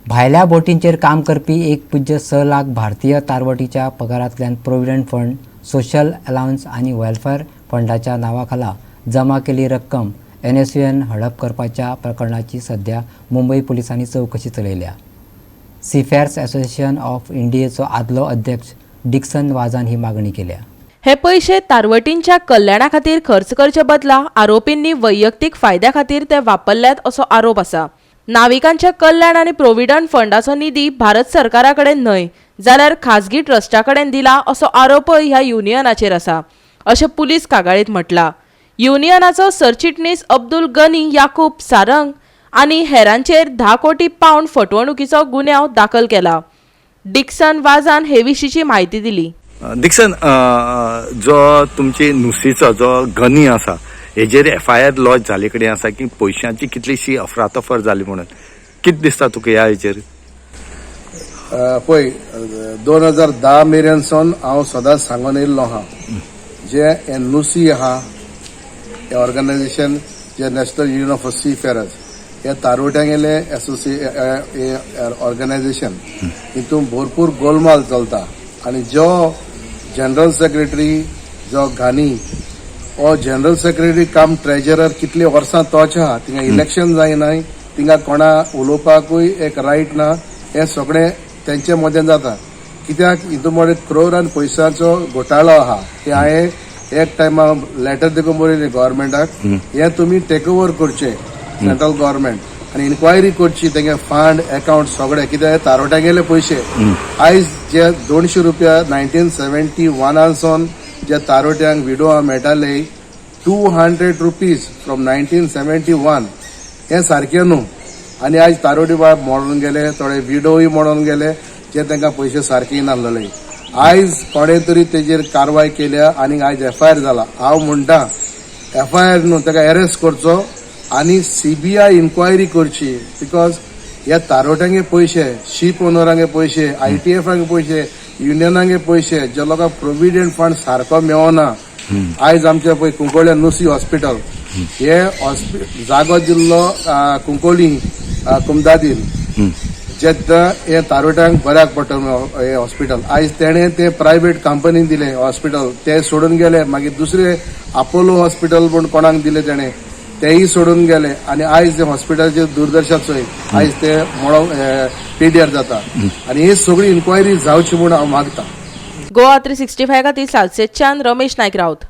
भायल्या बोटींचेर काम करपी 1.6 लाख भारतीय तारवटीच्या पगारांतल्यान प्रोव्हिडंट फंड, सोशल अलावन्स आनी वेलफेअर फंडाच्या नांवाखाला जमा केल्ली रक्कम NSUन हडप करपाच्या प्रकरणाची सध्या मुंबई पुलिसांनी चवकशी चलयल्या. सीफेअर्स असोसिएशन ऑफ इंडियेचो आदलो अध्यक्ष डिक्सन वाझान ही मागणी केल्या. हे पैसे तारवटींच्या कल्याणा खातीर खर्च करचे बदला आरोपींनी वैयक्तीक फायद्या खातीर ते वापरल्यात असो आरोप आसा. नाविकांच्या कल्याण आनी प्रोव्हिडंट फंडाचो निधी भारत सरकारा कडेन न्हय जाल्यार खाजगी ट्रस्टा कडेन दिला असो आरोपय ह्या युनियनाचेर आसा, अशें पुलीस कागाळीत म्हटलां. युनियनाचो सरचिटणीस अब्दुल गनी याकूब सारंग आनी हेरांचेर 10 कोटी पावंड फटवणुकीचो गुन्यांव दाखल केला. डिक्सन वाझान हे विशींची म्हायती दिली. डिक्सन, जो तुमची नुसीचो जो गनी आसा हेजेर FIR लॉन्च जाले कडेन आसा की पयशांची कितलीशी अफरातफर जाली म्हणून कितें दिसता तुका ह्या हेजेर? पळय, 2010 मेरेन सावन हांव सदांच सांगून येयल्लो आहा जे नुसी आहा हे ऑर्गनायझेशन जे नॅशनल युनियन ऑफ सी फेअरर्स हे तारवट्यां गेले ऑर्गनायझेशन हितून भरपूर गोलमाल चलता आनी जो जनरल सेक्रेटरी जो घानी हो जनरल सेक्रेटरी काम ट्रेजरर कितले वर्सां तोच आहा, थिंगा इलेक्शन जायनाय, थिंगा कोणा उलोवपाकूय एक रायट ना, हे सगळे तेंचे मदें जाता. कित्याक हितून मोठे क्रोर आनी पयशांचो घोटाळो आहा ते हांवें एक टायमा लेटर देखून बरयलें गव्हर्मेंटाक, हे तुमी टेक ओव्हर करचे सेंट्रल गव्हर्मेंट आनी इन्क्वायरी करची तेंगे फंड अकाउंट सगळे, कित्याक तारवट्याक गेले पयशे आयज जे 200 रुपया 1971 सावन जे तारवट्यांक विडोवा मेळटाले 200 रुपीज फ्रॉम 1971 हे सारखे न्हू. आनी आयज तारवटी बाळ मोडून गेले, थोडे विडोय मोडून गेले जे तांकां पयशे सारके नासलेले. आयज कोणे तरी तेजेर कारवाय केल्या आनी आयज FIR जाला. हांव म्हणटा FIR न्हू, ताका अरेस्ट करचो आनी CBI इन्क्वायरी करची, बिकॉज ह्या तारवट्यांगे पयशे, शीप ओनरांगे पयशे, ITFांगे पयशे, युनियनांगे पयशे, जे लोकांक प्रोव्हिडंट फंड सारको मेळना. आयज आमचे पळय कुंकोळ्या नुसी हॉस्पिटल हे जागो दिल्लो कुंकोळी कुमदादीन जे हे तारवट्यांक बऱ्याक पडटा हे हॉस्पिटल. आयज तेणे ते प्रायव्हेट कंपनीक दिले हॉस्पिटल, ते सोडून गेले. मागीर दुसरे अपोलो हॉस्पिटल म्हूण कोणाक दिले तेणे, तेही सोडून गेले आनी आयज ते हॉस्पिटलाचे दुर्दशा चोय आयज ते पिड्यार जाता आनी ही सगळी इन्क्वायरी जावची म्हूण हांव मागता. गोवा 365 खातीर सालसेतच्यान रमेश नायक रावत.